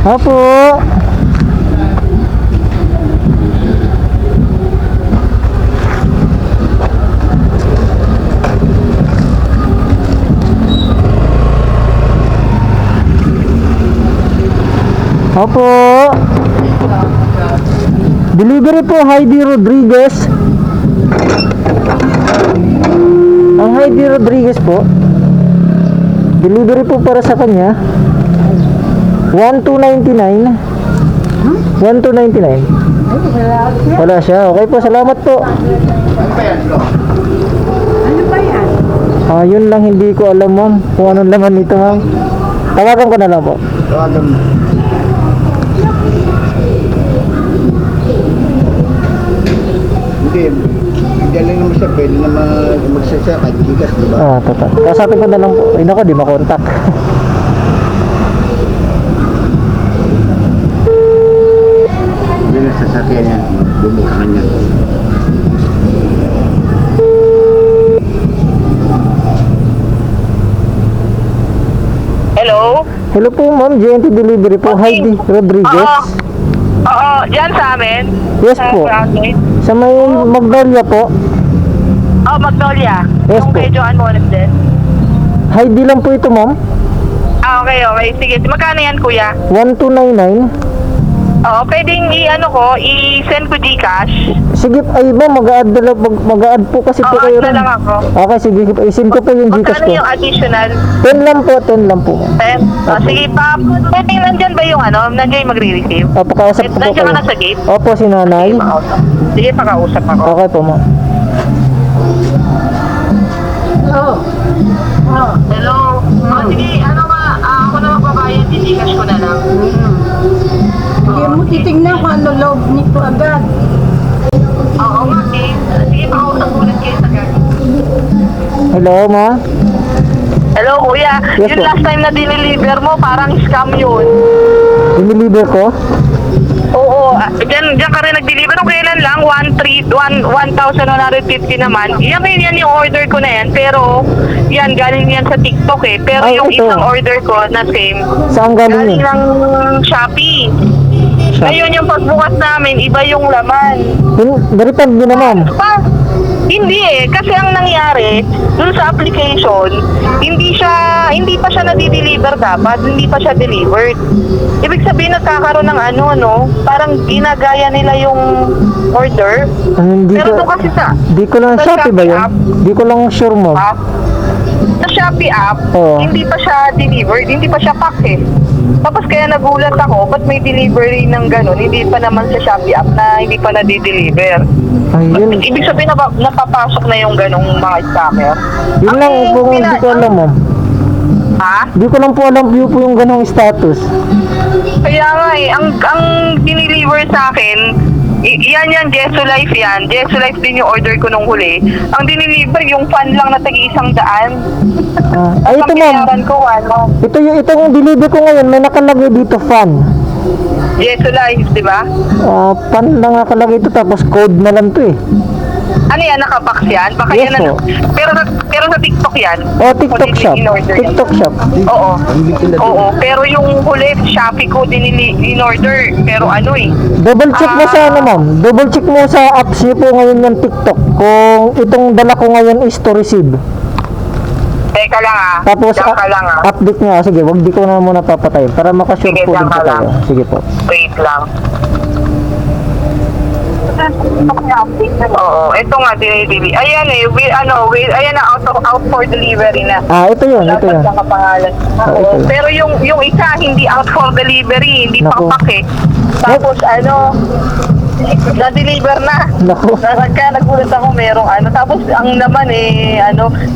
Opo. Opo. Delivery po, Heidi Rodriguez. Ang Heidi Rodriguez po. Delivery po para sa kanya. 1299. 1299. Wala siya. Okay po, salamat po. Ano ba yan? Yun lang hindi ko alam, ma'am. Kung anong laman nito, ma'am. Tawagan ko na lang po. Tawagan mo. Hindi. Hindi lang naman siya. Pwede na magsasakad. Gigas, diba? Total. Kasapin ko na lang po. Ay, naku, di makontak. Hindi na sasakyan niya. Bumuk ka niya. Hello? Hello po, ma'am. GNT Delivery po. Heidi Rodriguez. Oo, dyan sa amin. Yes Sa po. Franklin. Sa may Magnolia po. Oh, Magnolia. Yes Yung po. kay Joanne Mones din. Heidi lang po ito, ma'am. Okay. Sige, magkano yan, kuya? 1299. Oo, pwedeng i-send ko Gcash. Sige, ay ba, mag-a-add po kasi po kayo Oo, rin. lang ako. Okay, sige, isin ko po yung Gcash Magkano ko. yung additional? 10 lang po, 10 lang po. Sige pa, pwedeng nandyan ba yung nandiyan yung magre-receive? Pakausap ko po Nandiyan kayo. ka na sa gate? Opo, si nanay. Sige, pakausap ako. Okay po, ma'am. Hello? Sige, ako na magbabayad, i-Gcash ko na lang. Hindi mo titignan kung ano loob nito agad. Oo nga, sige, pakausap ulit kayo sa gate. Hello, ma? Hello, kuya. Yes, Yung po. last time na dineliver mo, parang scam yun. Diniliver ko? Oo, dyan ka rin nag-deliver. Nung kailan lang, 1,150 naman. Yan yung order ko na yan. Pero, yan, galing yan sa TikTok eh. Pero Ay, yung ito. isang order ko na same, Saan galing galing yun? ng Shopee. Ngayon yung pagbukas namin, iba yung laman. Refund nyo naman. Hindi eh, kasi ang nangyari dun sa application, hindi pa siya nadi-deliver dapat, hindi pa siya delivered. Ibig sabihin nagkakaroon ng parang ginagaya nila yung order. Pero doon kasi Di ko lang sa Shopee ba yun? app, Di ko lang sure, ma'am. sa Shopee app, Oo. hindi pa siya delivered, hindi pa siya pack eh. Tapos kaya nagulat ako, ba't may delivery ng ganun, hindi pa naman sa Shopee app na hindi pa nadi-deliver. Ayun. Ibig sabihin napapasok na yung ganung mga scammer. Yun lang po, hindi ko alam, ma'am. Ha? Di ko lang po alam po yung ganong status. Kaya nga eh, ang dineliver sa akin, yan, Jesu Life yan. Jesu Life din yung order ko nung huli. Ang dineliver, yung fan lang na tagi-100. Ay, ito, ma'am. Pangyayaran ko, Itong deliver ko ngayon, may nakalagay dito fan. Jesu Life, di ba? Fan lang nakalagay ito, tapos code na lang to eh. Ano yan, nakabox yan? Baka Yes, yan po. pero sa TikTok yan. TikTok Huli shop. in-order yan. TikTok shop. Oo. Oo, pero yung huli, Shopee ko din in-order. Pero Double check mo sa ma'am. Double check mo sa apps niyo po ngayon ng TikTok kung itong dala ko ngayon is to receive. Teka lang Tapos Diyan ka lang update niya. Sige, wag di ko na muna papatay para makasure Sige, po din diyan po ka kayo. lang. Sige po. Wait lang. Oo, ito nga dinidili. Ayan eh, ayan na out for delivery na. Ito yun, ito Dapat yun. nakapangalan. ito Oo, yun. pero yung isa hindi out for delivery, hindi Naku. papak eh. Tapos na-deliver na. Naku. Kaya nagulat ako merong tapos ang naman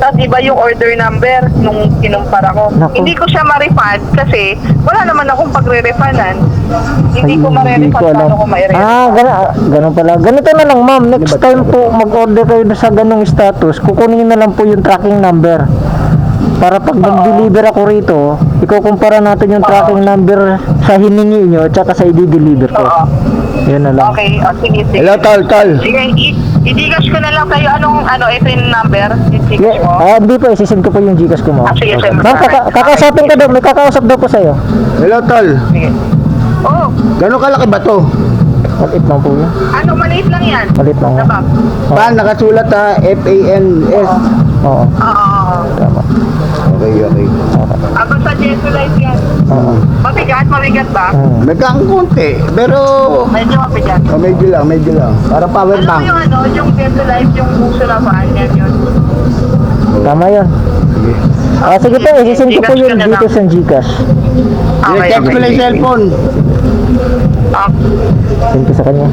tapos iba yung order number nung kinumpara ko. Naku. Hindi ko siya ma-refund kasi wala naman akong pagre-refundan. Hindi ko Hindi ko ma-refund alam. paano ko ma-refund. Ganun pala. Ganito na lang, ma'am. Next time po mag-order kayo sa ganung status, kukunin na lang po yung tracking number. Para pag mag-deliver ako rito, ikukumpara natin yung tracking number sa hiningi nyo at saka sa i-deliver ko. Oo. Yun na lang. Okay, sige. Hello, tol. Sige, i-Gcash ko na lang sa'yo. Ito yung number? I-Gcash mo? Hindi po, isisend ko po yung Gcash ko, ma'am. Sige, sir. Ma'am, kakausapin ka daw. May kakausap daw po sa'yo. Hello, tol. Sige. Oh, Gano'ng kalaki ba to? Maliit lang po yun. ano, maliit lang yan. Maliit lang. Diba? Pan, nakasulat ha, FANS. Oo. Oo. Tama. Okay, okay. Aba sa Jesu Life yan. Oo. Mabigat ba? May kang konti, pero Medyo mabigat. medyo lang. Para power Ano bank. yung ano, yung Jesu Life, yung puso na paan yan yun. Tama yun. Sige. Sige po, isisend ko po yun Gcash ka na dito sa Gcash. I-check ko lang yung cellphone. Send ko sa kanya.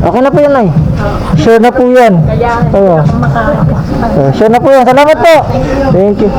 Okay na po yan, ay. Share na po yan. Oo. Share na po yan. Salamat po. Thank you.